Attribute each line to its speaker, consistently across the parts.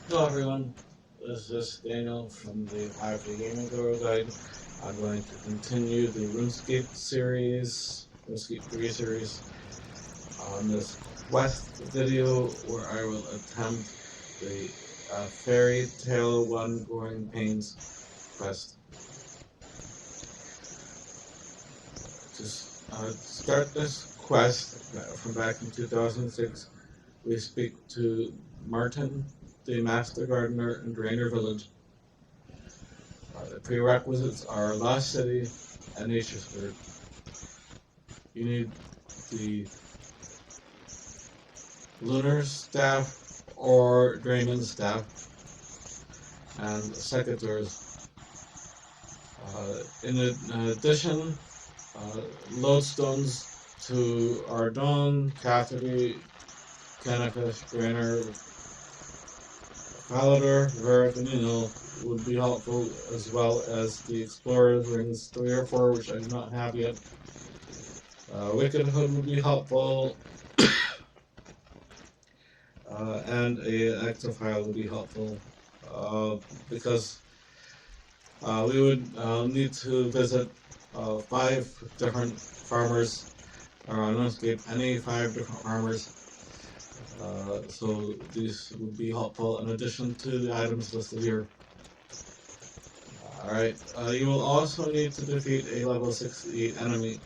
Speaker 1: Hello everyone, this is Daniel from the 5D Gaming Guro Guide. I'm going to continue the Runescape series, Runescape 3 series, on this quest video where I will attempt the Fairy Tale 1 Growing Pains quest. To start this quest from back in 2006, we speak to Martin, the Master Gardener in Draynor Village. The prerequisites are Lost City and Nature Spirit. You need the lunar staff or Dramen staff and secateurs. In addition, lodestones to Ardon, Catherine, Kennefish, Draynor, Falador, Vericanino would be helpful, as well as the Explorer's Rings 3 or 4, which I do not have yet. Wicked Hood would be helpful, and a active file would be helpful, because we would need to visit 5 different farmers around Runescape, any 5 different farmers. So these would be helpful in addition to the items listed here. Alright, you will also need to defeat a level 68 enemy.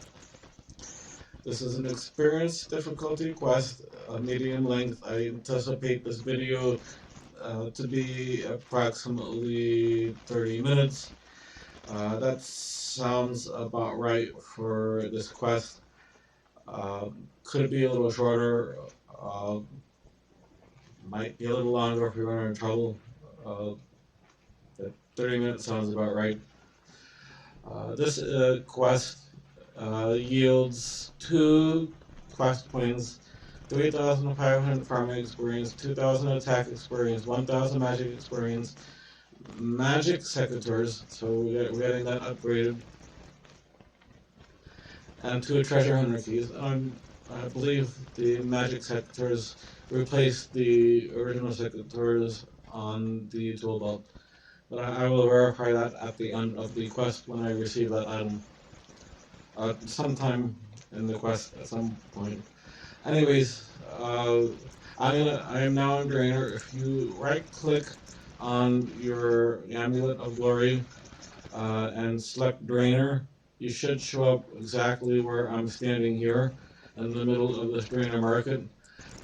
Speaker 1: This is an experience difficulty quest, medium length. I anticipate this video to be approximately 30 minutes. That sounds about right for this quest. Could it be a little shorter? Might be a little longer if we run into trouble. But 30 minutes sounds about right. This quest yields 2 quest points, 3,500 farming experience, 2,000 attack experience, 1,000 magic experience, magic secateurs, so we're getting that upgraded, and 2 treasure hunter keys. I believe the magic secateurs replaced the original secateurs on the tool belt. But I will verify that at the end of the quest when I receive that item. Sometime in the quest at some point. Anyways, I am now in Draynor. If you right click on your Amulet of Glory and select Draynor, you should show up exactly where I'm standing here in the middle of this Draynor market.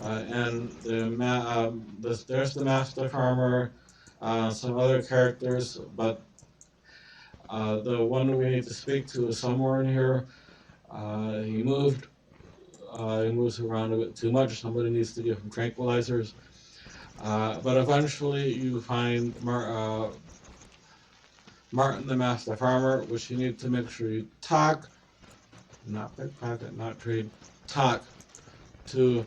Speaker 1: And there's the Master Farmer, some other characters, but the one we need to speak to is somewhere in here. He moved. He moves around a bit too much. Somebody needs to give him tranquilizers. But eventually you find Martin the Master Farmer, which you need to make sure you talk, not pickpocket, not trade, talk to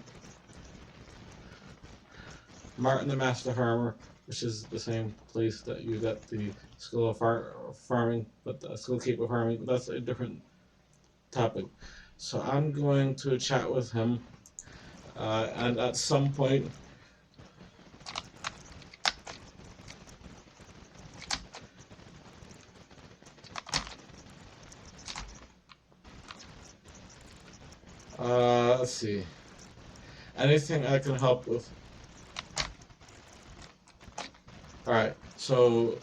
Speaker 1: Martin the Master Farmer, which is the same place that you got the skill of farming, but the skill keep of farming, but that's a different topic. So I'm going to chat with him, and at some point, let's see, anything I can help with. Alright, so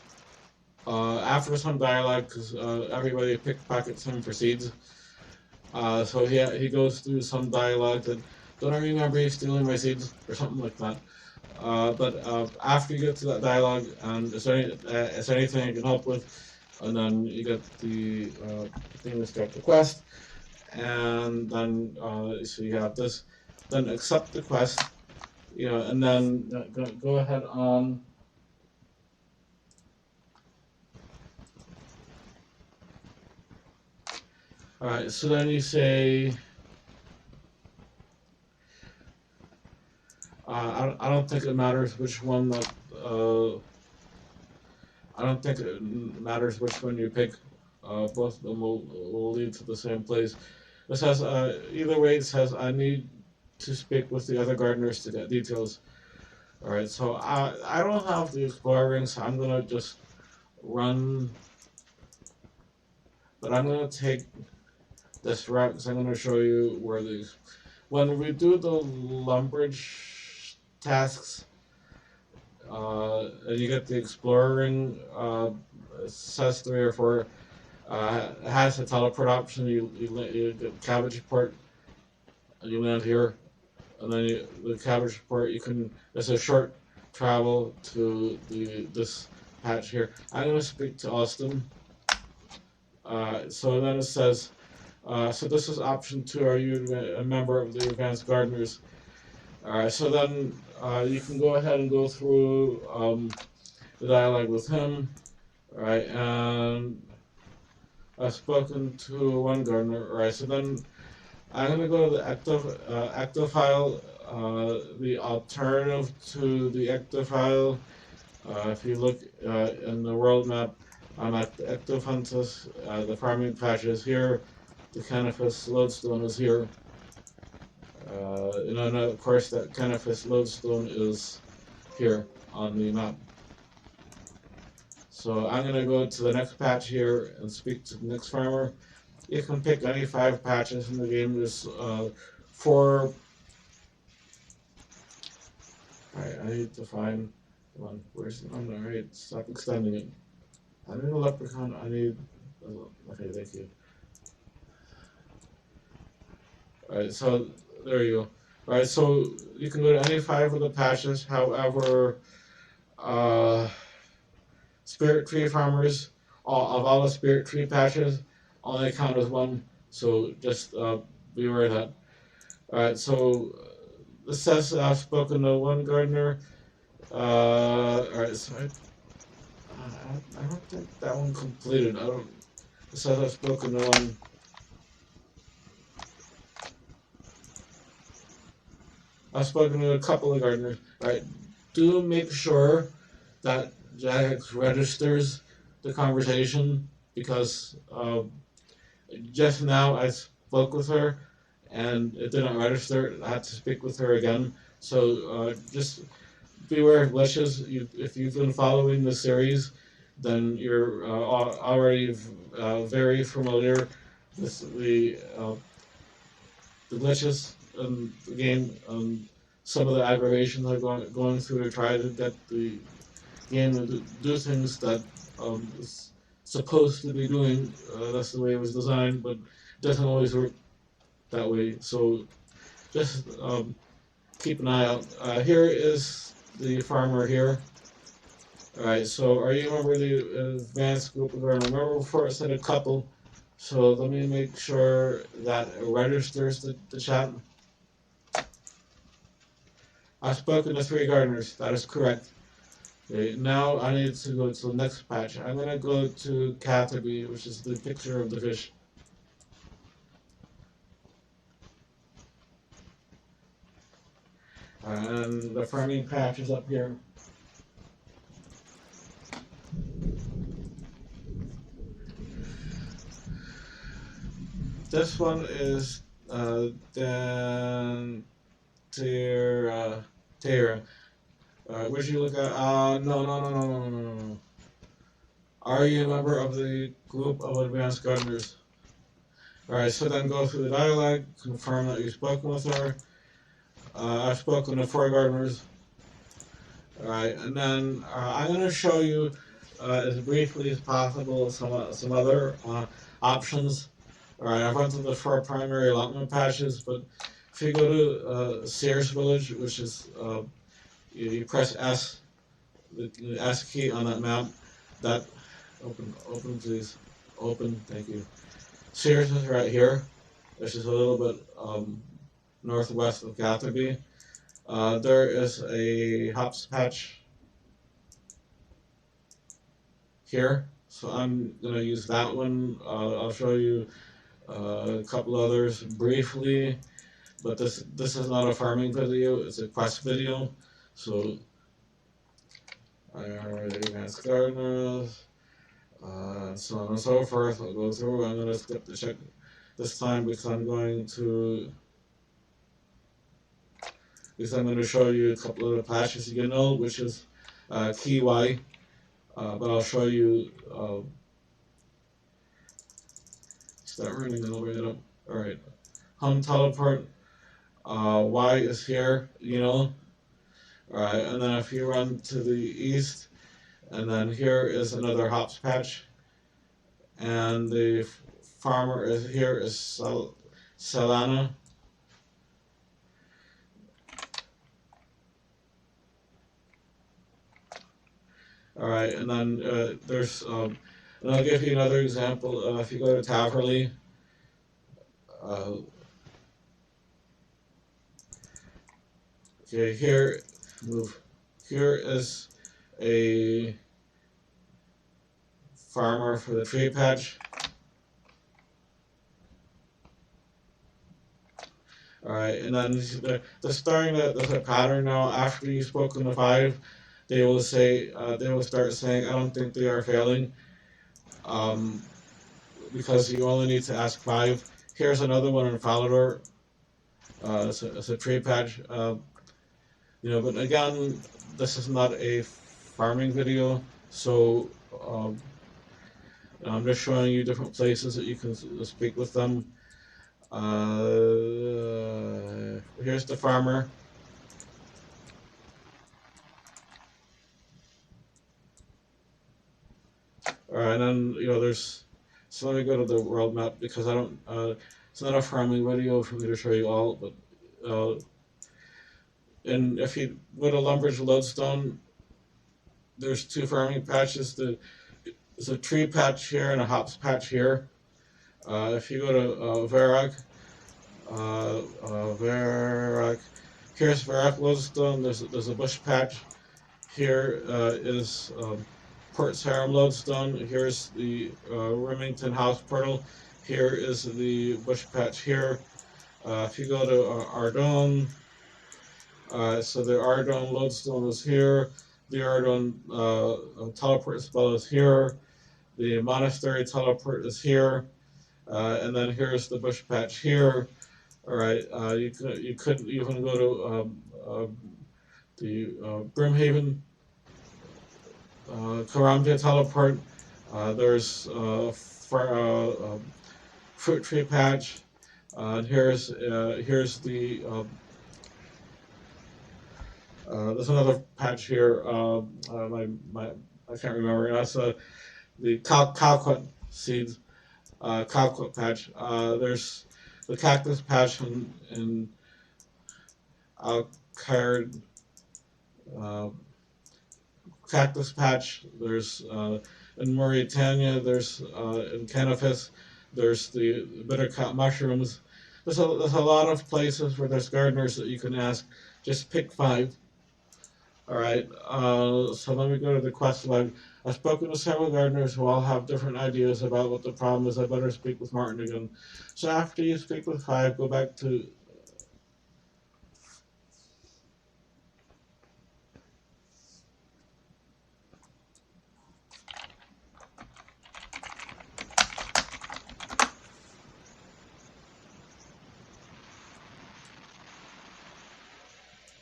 Speaker 1: after some dialogue, because everybody pickpockets him for seeds, so he goes through some dialogue that, don't I remember you stealing my seeds, or something like that. But after you get to that dialogue, and is there anything I can help with, and then you get the thing to start the quest, and then so you have this, then accept the quest, and then go ahead on. Alright, so then you say, I don't think it matters which one that, I don't think it matters which one you pick. Both of them will lead to the same place. It says, either way, it says, I need to speak with the other gardeners to get details. Alright, so I don't have the exploring, so I'm gonna just run, but I'm gonna take this route because I'm gonna show you where these. When we do the Lumbridge tasks, and you get the exploring, it says 3 or 4. It has a teleport option. You get cabbage port, and you land here, and then the cabbage port. You can. It's a short travel to this patch here. I'm gonna speak to Austin. So then it says, so this is option 2. Are you a member of the Advanced Gardeners? Alright, so then you can go ahead and go through the dialogue with him. Alright, and I've spoken to one gardener. Alright, so then I'm going to go to the active file, the alternative to the active file. If you look in the world map, I'm at the active hunters, the farming patch is here, the Canifus lodestone is here. And of course that Canifus lodestone is here on the map. So I'm going to go to the next patch here and speak to the next farmer. You can pick any 5 patches in the game. There's 4. Alright, I need to find one. Where's the one? Alright, stop extending it. I need a leprechaun. I need. Okay, thank you. Alright, so there you go. Alright, so you can go to any 5 of the patches. However, Spirit Tree farmers, of all the Spirit Tree patches, only count as 1. So just be aware of that. Alright, so this says I've spoken to one gardener. Alright, so I don't think that one completed. It says I've spoken to one. I've spoken to a couple of gardeners. Alright, do make sure that Jax registers the conversation because just now I spoke with her and it didn't register. I had to speak with her again. So just beware of glitches. If you've been following the series, then you're already very familiar with the glitches in the game. Some of the aggravations I'm going through to try to get the game to do things that it's supposed to be doing. That's the way it was designed, but it doesn't always work that way. So just keep an eye out. Here is the farmer here. Alright, so are you a member of the advanced group of gardeners? Remember before I said a couple, so let me make sure that it registers the chat. I've spoken to 3 gardeners, that is correct. Okay, now I need to go to the next patch. I'm going to go to Caterpie, which is the picture of the fish. And the farming patch is up here. This one is Tara. Where'd you look at? No. Are you a member of the group of advanced gardeners? Alright, so then go through the dialogue, confirm that you've spoken with her. I've spoken to 4 gardeners. Alright, and then I'm going to show you as briefly as possible some other options. Alright, I've went through the 4 primary allotment patches, but if you go to Sears Village, which is, you press S, the S key on that map, that, open please, open, thank you. Sears is right here, which is a little bit northwest of Gatherby. There is a hops patch here, so I'm going to use that one. I'll show you a couple others briefly, but this is not a farming video, it's a quest video. So I already advanced gardeners, so on and so forth. I'll go through. I'm going to skip the check this time because I'm going to because I'm going to show you a couple of the patches you can know, which is key Y, but I'll show you. Start running the elevator up. All right, home teleport. Y is here, you know. All right, and then if you run to the east, and then here is another hops patch, and the farmer is here is Salana. All right, and then and I'll give you another example. If you go to Taverley, uh, okay, here, move. Here is a farmer for the tree patch. All right, and then they're starting to, there's a pattern now. After you've spoken to five, they will start saying, I don't think they are failing, um, because you only need to ask five. Here's another one in Falador. It's a tree patch. But again, this is not a farming video, so um, I'm just showing you different places that you can speak with them. Here's the farmer. All right, and then there's. So let me go to the world map because I don't. It's not a farming video for me to show you all, but and if you go to Lumbridge Lodestone, there's two farming patches. There's a tree patch here and a hops patch here. If you go to Varrock, Varrock, here's Varrock Lodestone. There's a bush patch. Here is Port Sarum Lodestone. Here's the Remington House Portal. Here is the bush patch here. If you go to Ardone, so the Ardone Lodestone is here. The Ardone teleport spell is here. The monastery teleport is here. And then here's the bush patch here. All right, you could even go to the Brimhaven Karamja teleport. There's fruit tree patch. Here's the there's another patch here. I can't remember. That's the Calquat seeds. Calquat patch. There's the cactus patch in Alcard. Uh, Cactus patch. There's in Mauritania. There's in Canifis. There's the bittercut mushrooms. There's a lot of places where there's gardeners that you can ask. Just pick five. All right. So let me go to the quest log. I've spoken to several gardeners who all have different ideas about what the problem is. I better speak with Martin again. So after you speak with five, go back to.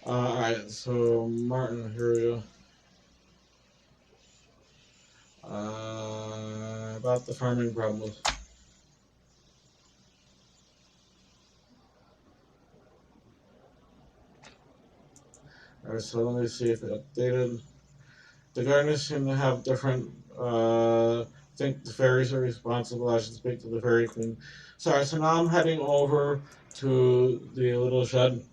Speaker 1: All right. So Martin, here we go. About the farming problems. Alright, so let me see if it updated. The gardeners seem to have different. I think the fairies are responsible. I should speak to the fairy queen. Sorry, so now I'm heading over to the little shed.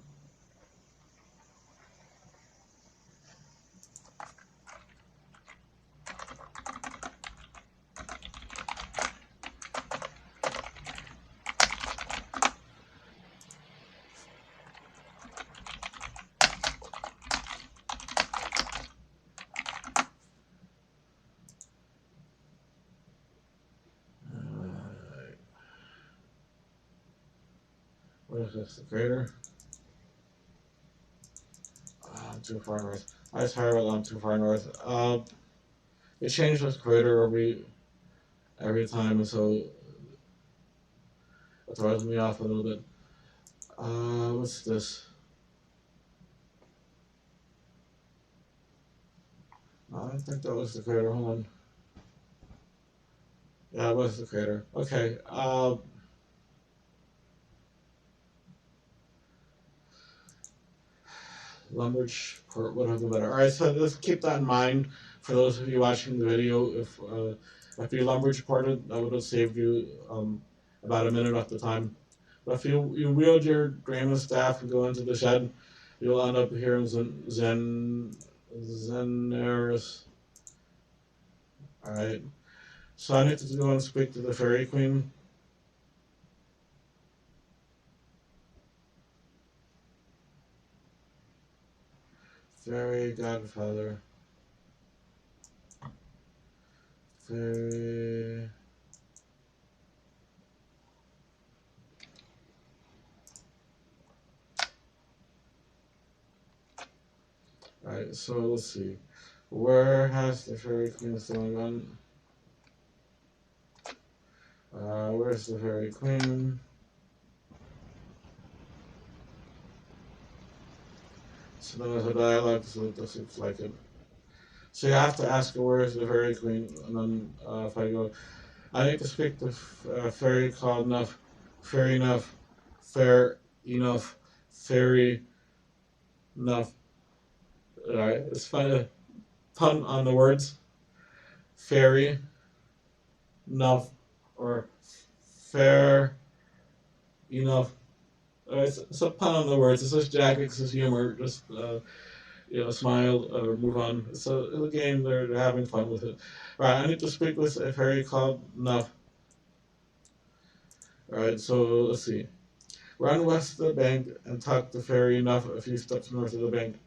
Speaker 1: What is this? The crater? I'm too far north. I sorry about that. I'm too far north. They change this crater every time, so it throws me off a little bit. What's this? think that was the crater. Hold on. Yeah, it was the crater. Okay. Lumbridge port would have been better. All right, so just keep that in mind for those of you watching the video. If you Lumbridge ported, that would have saved you about a minute off the time. But if you wield your Dramen staff and go into the shed, you'll end up hearing Zeneris. All right. So I need to go and speak to the Fairy Queen. Fairy Godfather. Fairy. Alright, so let's see. Where has the Fairy Queen still gone? Where's the Fairy Queen? So then there's a dialogue, so it doesn't like it. So you have to ask her where's the Fairy Queen, and then if I go, I need to speak to Fairy called enough, Fairy enough, fair enough, Fairy enough. Alright, it's fun pun on the words. Fairy enough or fair enough. It's a pun on the words. It's just Jackex's humor. Just smile or move on. It's a game. They're having fun with it. Right. I need to speak with a fairy called Nuff. All right. So let's see. Run west of the bank and tuck the fairy Nuff a few steps north of the bank.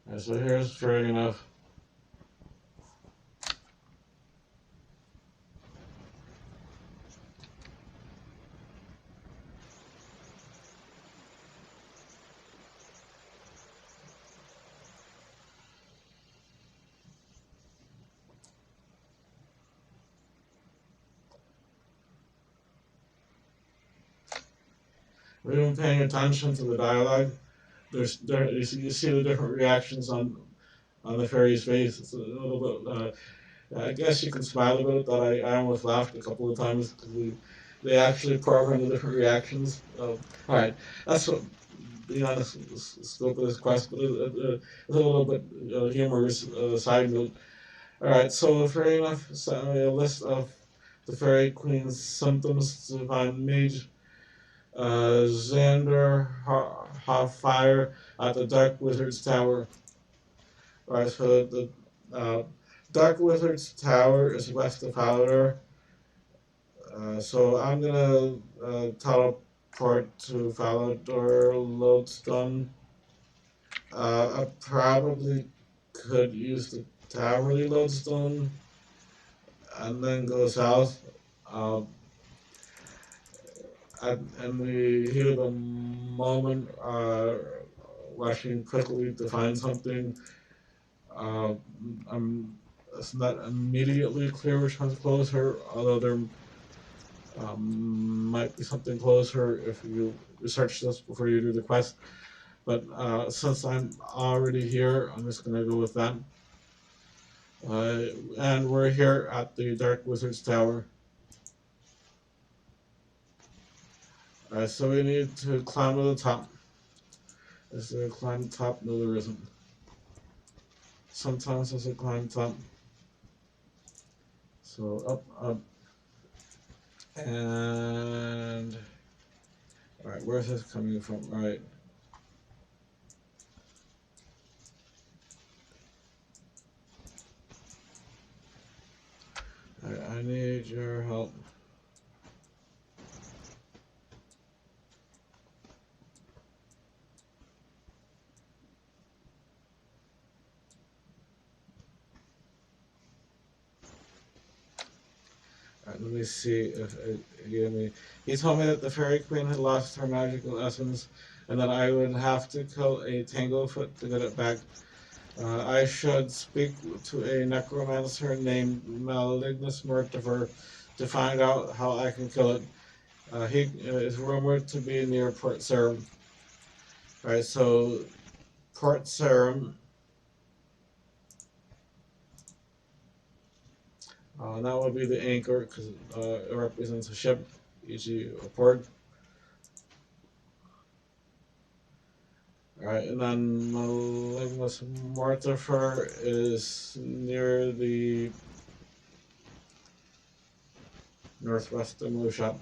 Speaker 1: Right, so here's fairy Nuff. We've been paying attention to the dialogue. You see the different reactions on the fairy's face. It's a little bit. I guess you can smile about it. That I almost laughed a couple of times because they actually programmed the different reactions. All right, that's what beyond the scope of this quest, but a little bit humorous side note. All right, so fair enough. So, a list of the fairy queen's symptoms to find mage. Xander Fire at the Dark Wizard's Tower. Alright, so the Dark Wizard's Tower is west of Halidor. So I'm gonna teleport to Halidor Lodestone. I probably could use the Towerly Lodestone and then go south. In the heat of the moment, rushing quickly to find something. It's not immediately clear which one's closer, although there might be something closer if you research this before you do the quest. But since I'm already here, I'm just going to go with that. And we're here at the Dark Wizard's Tower. So we need to climb to the top. Is there a climb top? No, there isn't. Sometimes there's a climb top. So up. And alright, where's this coming from? Alright. I need your help. Alright, let me see if it gave me. He told me that the fairy queen had lost her magical essence and that I would have to kill a tanglefoot to get it back. I should speak to a necromancer named Malignus Mortifer to find out how I can kill it. He is rumored to be near Port Sarum. Alright, so Port Sarum. That would be the anchor because it represents a ship, e.g. a port. Alright, and then Malignus Mortifer is near the northwest of Moshop.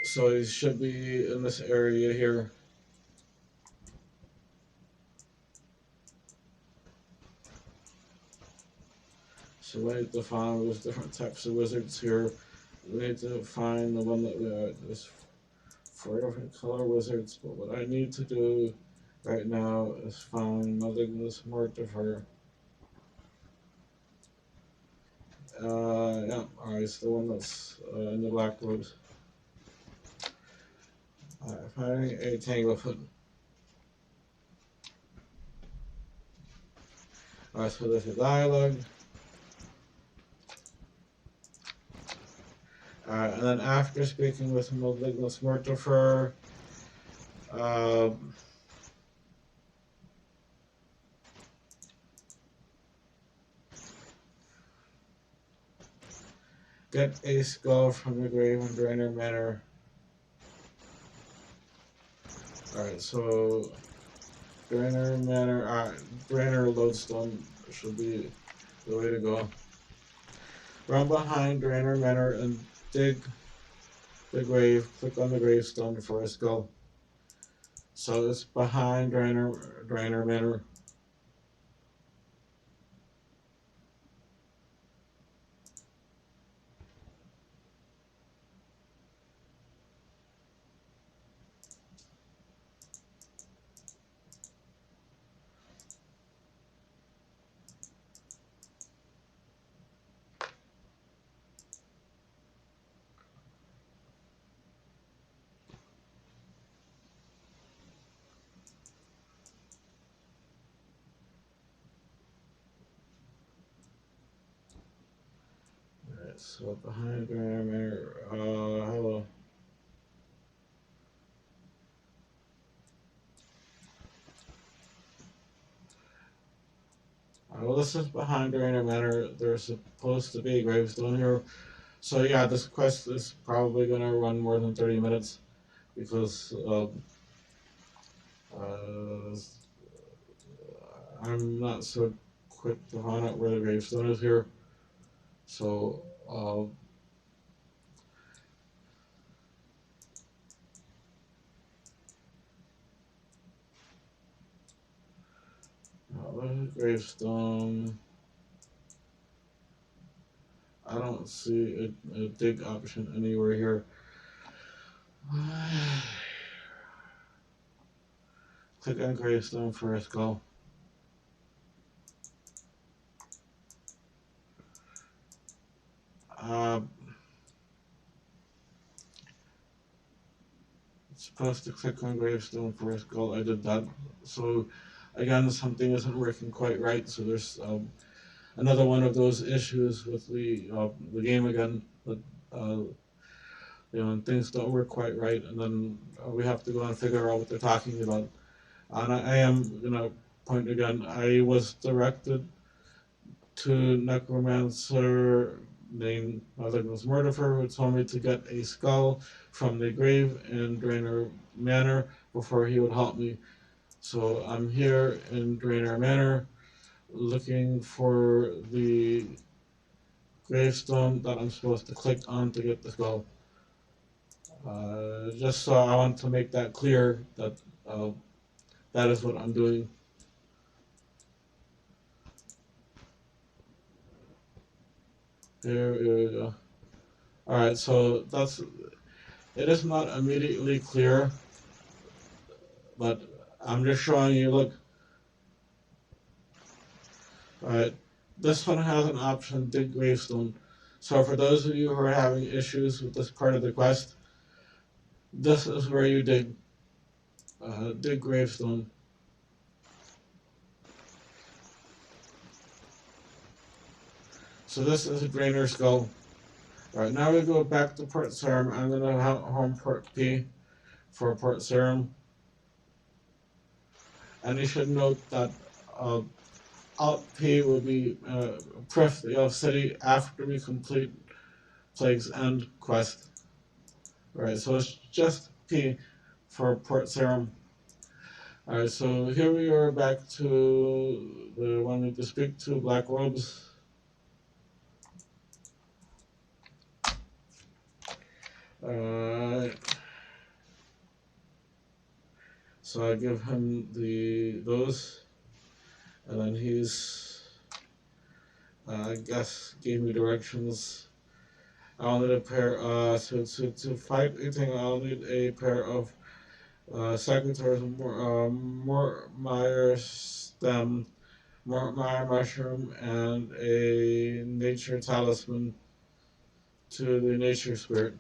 Speaker 1: So he should be in this area here. So we need to find those different types of wizards here. We need to find the one that there's 4 different color wizards, but what I need to do right now is find Malignus Mortifer. Yeah, alright, it's the one that's in the black robes. Finding a tanglefoot. Alright, so there's a dialogue. And then after speaking with Malignus Mortifer, get a skull from the grave in Draynor Manor. Alright, so Draynor Manor, Draynor Lodestone should be the way to go. Run behind Draynor Manor and dig the grave. Click on the gravestone for a skull. So it's behind Draynor Manor. So behind Draynor Manor, hello. Well, this is behind Draynor Manor. There's supposed to be a gravestone here. So yeah, this quest is probably going to run more than 30 minutes because I'm not so quick to find out where the gravestone is here. So gravestone. I don't see a dig option anywhere here. Click on gravestone for a skull. It's supposed to click on gravestone for a skull. I did that. So again, something isn't working quite right. So there's another one of those issues with the game again. But things don't work quite right, and then we have to go and figure out what they're talking about. And I am gonna point again. I was directed to necromancer named Malignus Mortifer, who told me to get a skull from the grave in Draynor Manor before he would help me. So I'm here in Draynor Manor looking for the gravestone that I'm supposed to click on to get the skull. Just so I want to make that clear that that is what I'm doing. Here we go. Alright, so it is not immediately clear, but I'm just showing you, look. Alright, this one has an option, dig gravestone. So for those of you who are having issues with this part of the quest, this is where you dig gravestone. So this is a Draynor skull. Alright, now we go back to Port Sarim. I'm going to home port P for Port Sarim. And you should note that Alt P will be pref the Elf City after we complete Plague's End quest. Alright, so it's just P for Port Sarim. Alright, so here we are back to the one we to speak to, Black Robes. So I give him those, and then he's, I guess, gave me directions. I'll need a pair, to fight anything, I'll need a pair of secateurs, Mortmire stem, Mortmire mushroom, and a nature talisman to the nature spirit.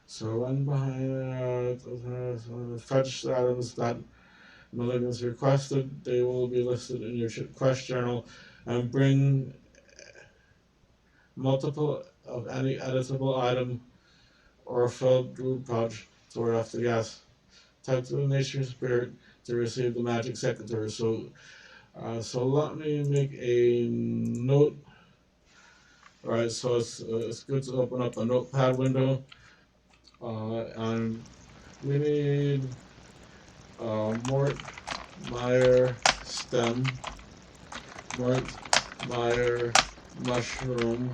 Speaker 1: So one behind fetch items that Mulligan's requested, they will be listed in your quest journal, and bring multiple of any editable item or filled root pouch to ward off the gas. Type to the nature spirit to receive the magic secretary. So let me make a note. Alright, so it's good to open up a notepad window. And we need Mortmire stem, Mortmire mushroom,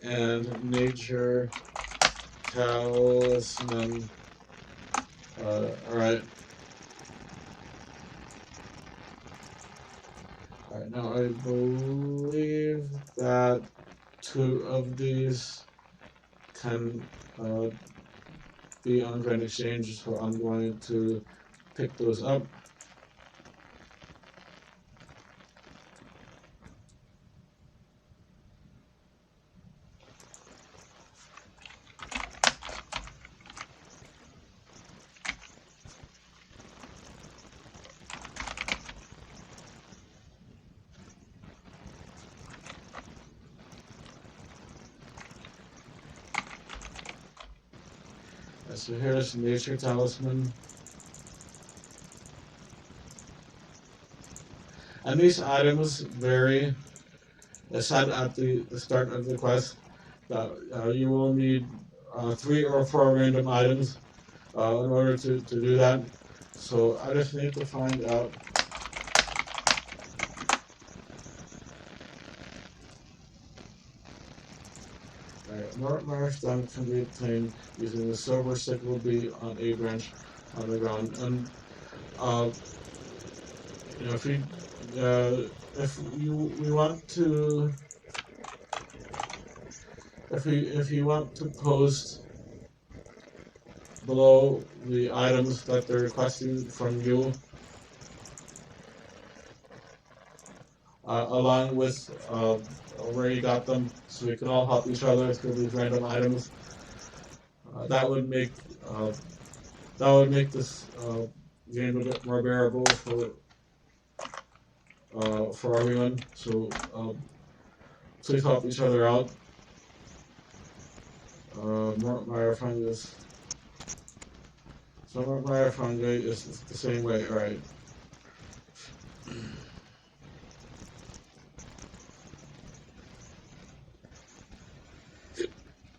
Speaker 1: and nature talisman. Alright. Alright, now I believe that 2 of these can be on Grand Exchange, so I'm going to pick those up. So here's Nature Talisman. And these items vary. As said at the start of the quest, that you will need 3 or 4 random items in order to do that. So I just need to find out. Mortmire stone can be obtained using the silver sickle bee on a branch on the ground. And you know, if you want to post below the items that they're requesting from you, along with where you got them, so we can all help each other through these random items. That would make this game a bit more bearable for everyone. So please help each other out. Mortmire fungus. So Mortmire fungi is the same way, alright.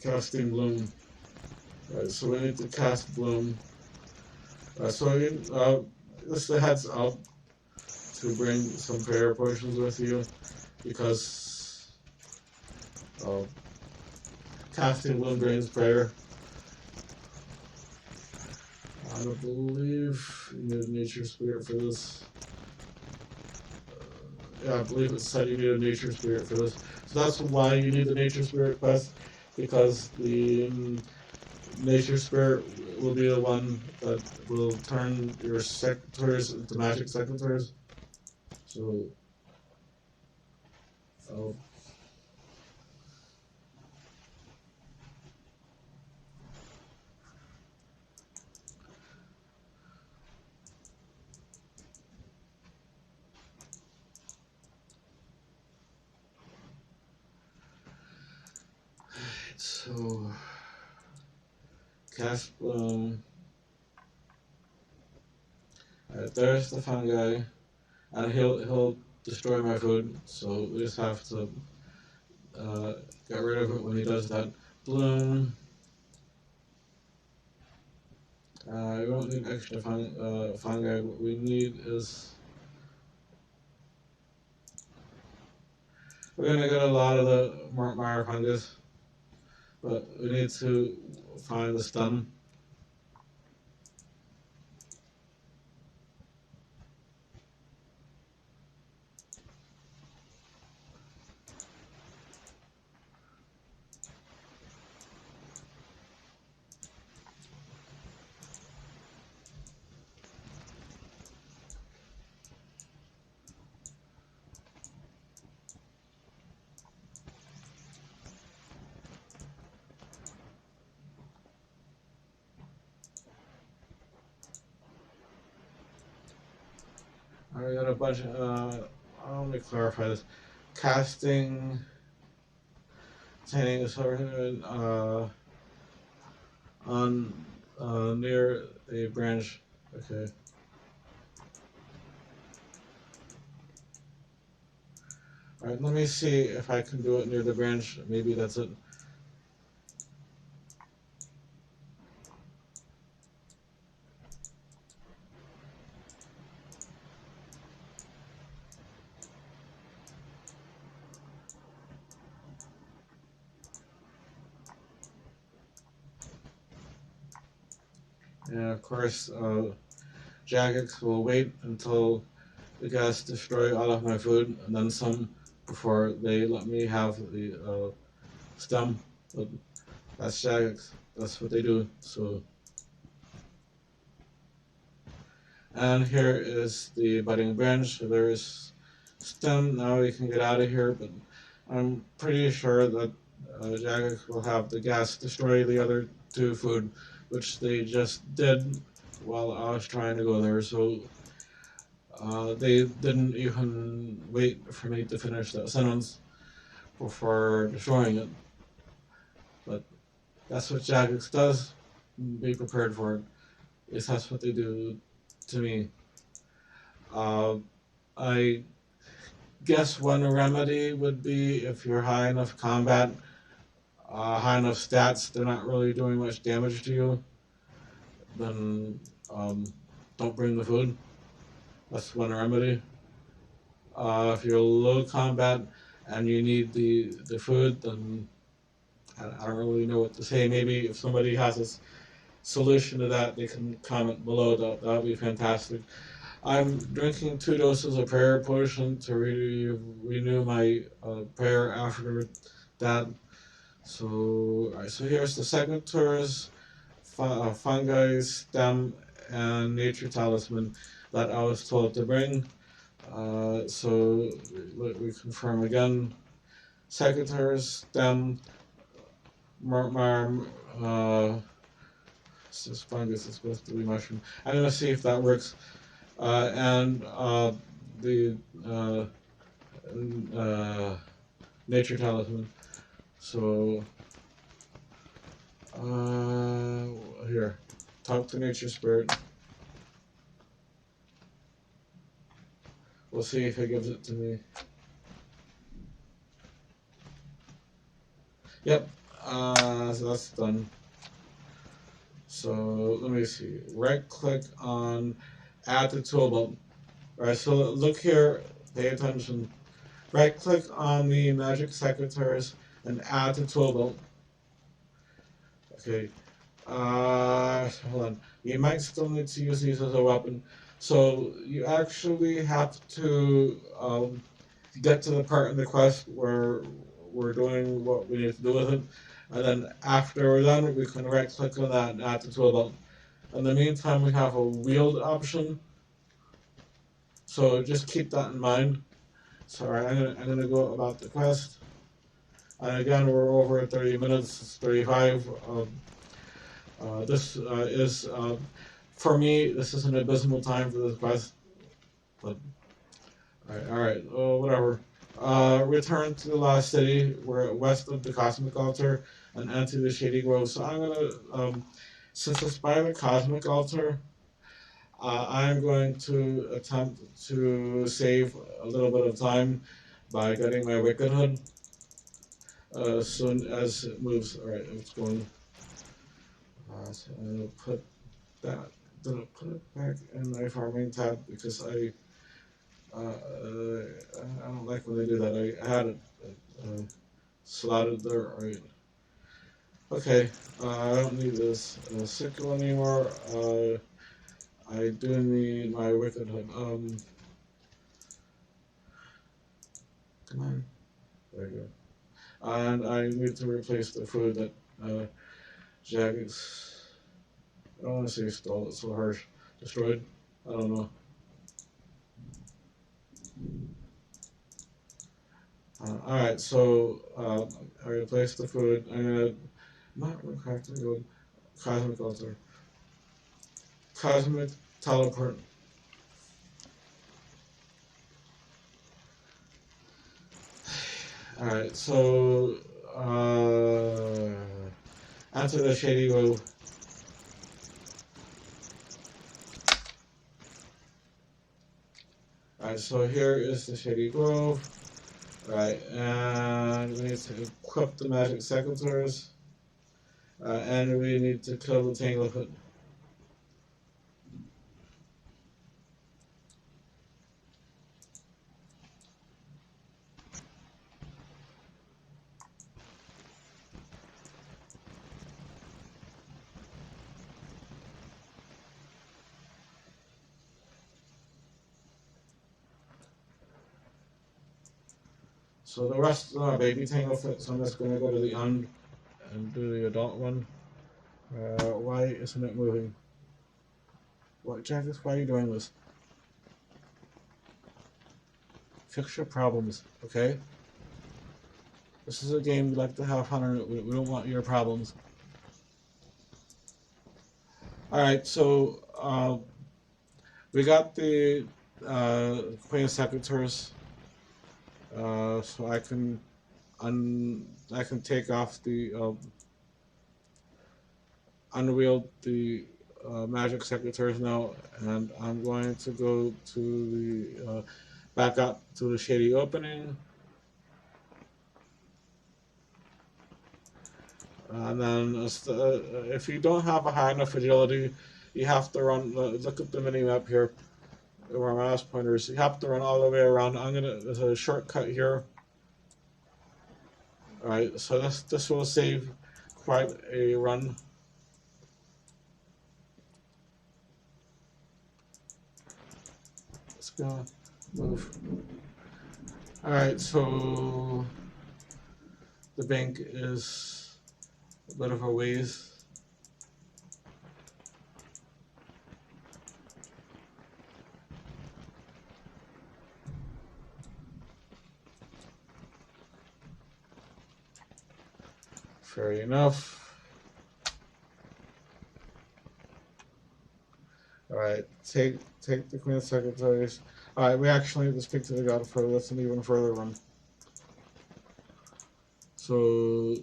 Speaker 1: Casting Bloom. Right, so we need to cast Bloom. So just a heads up to bring some prayer potions with you, because casting Bloom drains prayer. I don't believe you need a nature spirit for this. Yeah, I believe it said you need a nature spirit for this. So that's why you need the nature spirit quest, because the nature spirit will be the one that will turn your secretaries into magic secretaries. So Oh. So, cast bloom. Alright, there's the fungi, and he'll destroy my food. So we just have to uh, get rid of it when he does that. Bloom. We don't need extra fungi. What we need is we're gonna get a lot of the Mara fungus, but we need to find the stem. I got a bunch. Let me clarify this. Casting, containing a sword on near a branch. Okay. All right. Let me see if I can do it near the branch. Maybe that's it. And of course, Jagex will wait until the guys destroy all of my food and then some before they let me have the stem. But that's Jagex. That's what they do. So, and here is the budding branch. So there is stem. Now we can get out of here. But I'm pretty sure that Jagex will have the gas destroy the other two food, which they just did while I was trying to go there. So they didn't even wait for me to finish that sentence before destroying it. But that's what Jagex does. Be prepared for it. Is that's what they do to me. Uh, I guess one remedy would be if you're high enough combat, high enough stats, they're not really doing much damage to you, then don't bring the food. That's one remedy. If you're low combat and you need the food, then I don't really know what to say. Maybe if somebody has a solution to that, they can comment below. That would be fantastic. I'm drinking 2 doses of prayer potion to renew my prayer after that. So, alright, so here's the secateurs, fungi, stem, and nature talisman that I was told to bring. So we confirm again. Secretaries, stem, this fungus is supposed to be mushroom. I'm gonna see if that works. And the uh, nature talisman. So here, talk to nature spirit. We'll see if it gives it to me. Yep. So that's done. So let me see. Right click on add to toolbar. Alright, so look here, pay attention. Right click on the magic secretaries and add to toolbar. Okay. Hold on. You might still need to use these as a weapon. So you actually have to get to the part in the quest where we're doing what we need to do with it. And then after we're done, we can right click on that and add the toolbar. In the meantime, we have a wield option. So just keep that in mind. So alright, I'm gonna go about the quest. And again, we're over 30 minutes. It's 35. This is for me. This is an abysmal time for this quest. But all right, whatever. Return to the lost city. We're west of the cosmic altar and enter the Shady Grove. So I'm gonna, since it's by the cosmic altar, I'm going to attempt to save a little bit of time by getting my Wicked Hood as soon as it moves. All right, it's going. So I'm gonna put that. Gonna put it back in my farming tab because I don't like when they do that. I had it slotted there. All right. Okay. I don't need this sickle anymore. I do need my Wicked Hood. Come on. There you go. And I need to replace the food that Jagged's. I don't want to say stole. It's so harsh. Destroyed. I don't know. Alright, so I replaced the food. I'm gonna not recraft the gold. Cosmic altar. Cosmic teleport. Alright, so enter the Shady Grove. Alright, so here is the Shady Grove. Alright, and we need to equip the magic secateurs. And we need to kill the Tanglefoot. So the rest are baby Tanglefoot, so I'm just going to go to the end and do the adult one. Why isn't it moving? What, Jackis, why are you doing this? Fix your problems, okay? This is a game we like to have fun in it. We don't want your problems. Alright, so we got the Queen of Secretaries. So I can take off the unwield the magic secretaries now, and I'm going to go to the back up to the shady opening, and then if you don't have a high enough agility, you have to run. Look at the mini map here, where my mouse pointers. You have to run all the way around. There's a shortcut here. All right, so this will save quite a run. Let's go move. All right, so the bank is a bit of a ways. Fair enough. All right, take the Queen of Secretaries. All right, we actually need to speak to the God for that's an even further run. So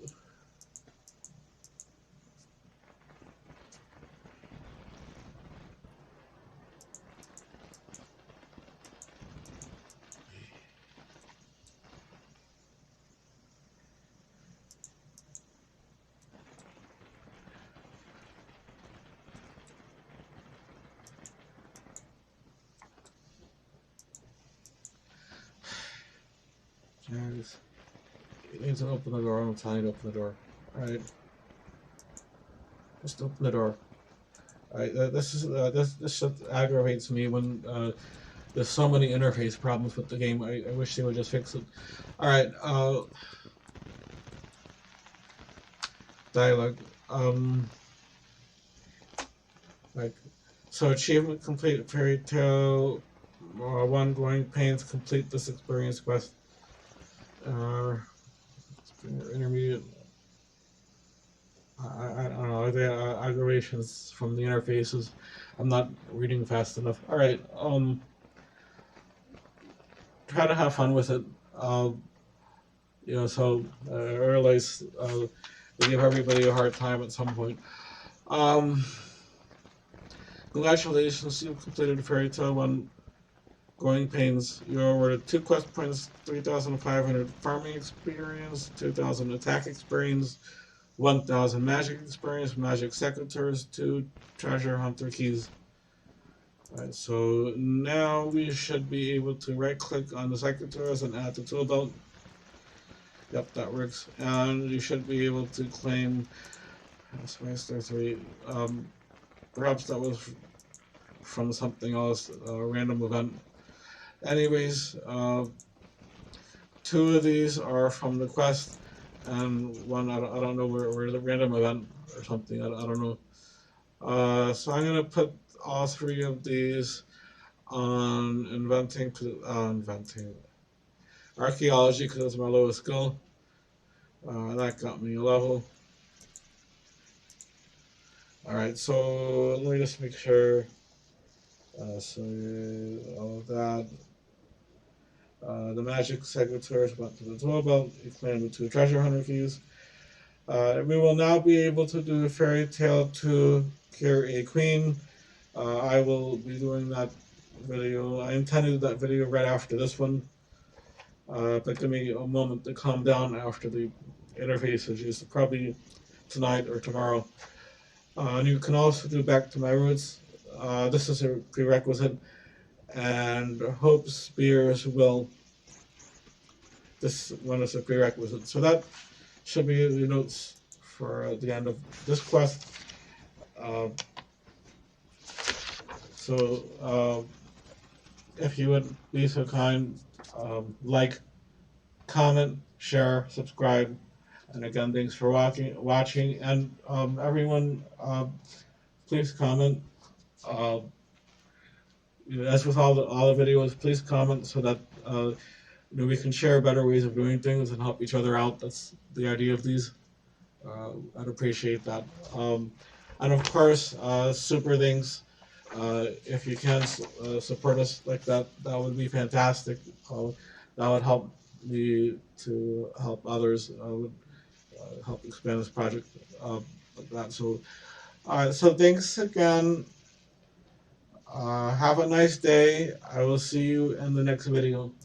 Speaker 1: you need to open the door. I'm telling you to open the door. Alright. Just open the door. Alright, this shit aggravates me when there's so many interface problems with the game. I wish they would just fix it. Alright, dialogue. Like, so achievement complete fairy tale one growing pains complete this experience quest. Uh, intermediate. I don't know. The aggravations from the interfaces. I'm not reading fast enough. All right. Try to have fun with it. Uh, so I realize we give everybody a hard time at some point. Um, Congratulations, you've completed Fairy Tale 1 Growing Pains. You're awarded 2 quest points, 3,500 farming experience, 2,000 attack experience, 1,000 magic experience, magic secateurs, 2 treasure hunter keys. Alright, so now we should be able to right click on the secretaries and add to tool belt. Yep, that works. And you should be able to claim Master 3. Perhaps that was from something else, a random event. Anyways, 2 of these are from the quest, and one I don't know where the random event or something. I don't know. So I'm gonna put all 3 of these on inventing archaeology because it's my lowest skill. That got me a level. All right, so let me just make sure. So all of that. The magic secretaries went to the tool belt. You claimed the 2 treasure hunter keys. We will now be able to do Fairy Tale 2 Cure a Queen. I will be doing that video. I intended that video right after this one. But give me a moment to calm down after the interface is used. Probably tonight or tomorrow. And you can also do Back to My Roots. This is a prerequisite. And Hope Spears will. This one is a prerequisite. So that should be the notes for the end of this quest. If you would be so kind, like, comment, share, subscribe, and again, thanks for watching. And everyone, please comment. Uh, as with all the videos, please comment so that we can share better ways of doing things and help each other out. That's the idea of these. I'd appreciate that. And of course, super things. If you can support us like that, that would be fantastic. That would help me to help others. Would help expand this project like that. So, so thanks again. Have a nice day. I will see you in the next video.